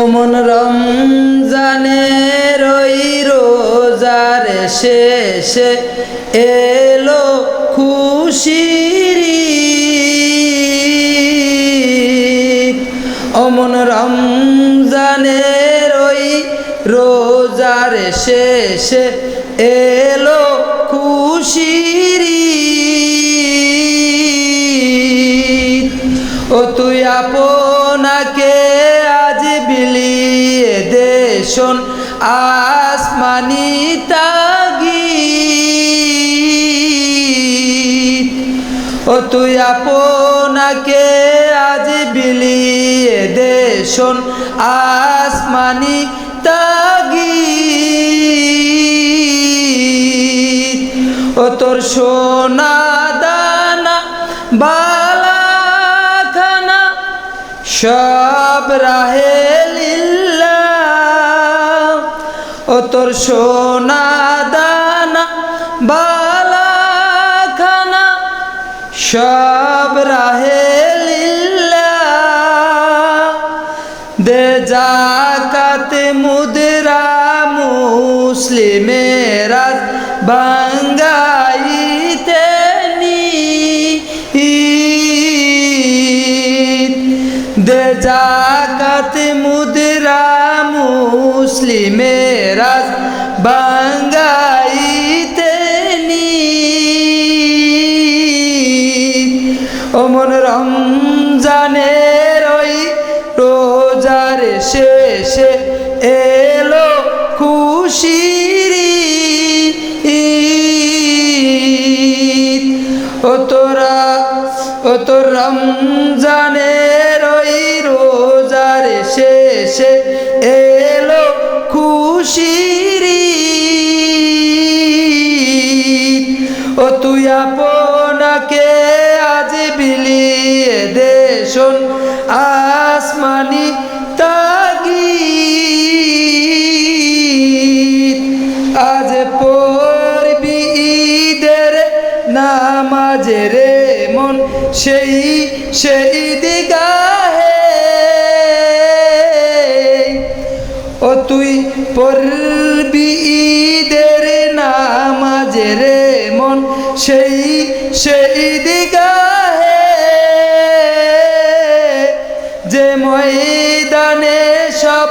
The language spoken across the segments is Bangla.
ওমন রমজানের ওই রোজার শেষে এলো খুশির ঈদ। ওমন রমজানের ওই রোজার শেষে এলো খুশির ঈদ। ও তুই আপনাকে আজ বিলিয়ে দে শোন আসমানি তাগিদ। ও তুই আপনাকে আজ বিলিয়ে দে শোন আসমানি তাগিদ। ও তোর সোনা দানা বালা সব রাহে লিল্লাহ। ও তোর সোনা দানা বালা খানা সব রাহে লিল্লাহ। দে যাকাত মুদ্রা মুসলিমেরা বাঙ্গাইতে দে যাকাত মুদ্রা মুসলিমেরা বাঙ্গাইতে ওমন রমজানের ওই রোজার শেষে এলো খুশির ঈদ। ও তোর রমজানের ওই রোজার শেষে এলো খুশির ঈদ। ও তুই আপনাকে আজ বিলিয়ে দে শোন আসমানি তাগিদ। আজ পড়বি ঈদের নামাজ রে মন সেই দিগাহে। ও তুই পড়বি ঈদের নামাজ রে মন সেই দিগাহে। যে ময়দানে সব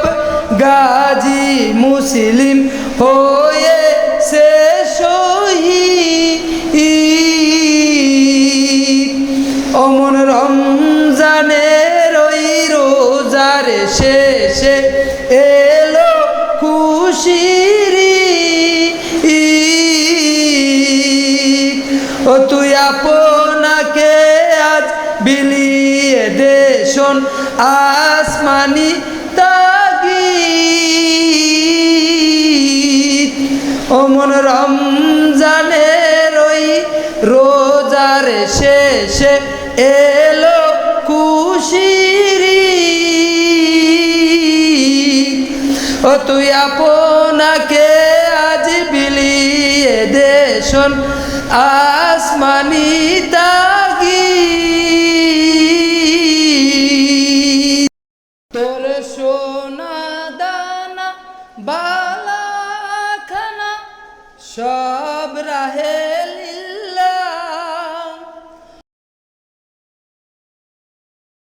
গাজী মুসলিম হয়ে সে শহীদ। ওমন রমজানের ওই রোজার শেষে এলো খুশির ঈদ। ও তুই আপনাকে আজ বিলিয়ে দে শোন আসমানি তাগিদ। ওমন রমজানের ওই রোজার শেষে এলো খুশির ঈদ। ও তুই আপনাকে আজ বিলিয়ে দে শোন আসমানি তা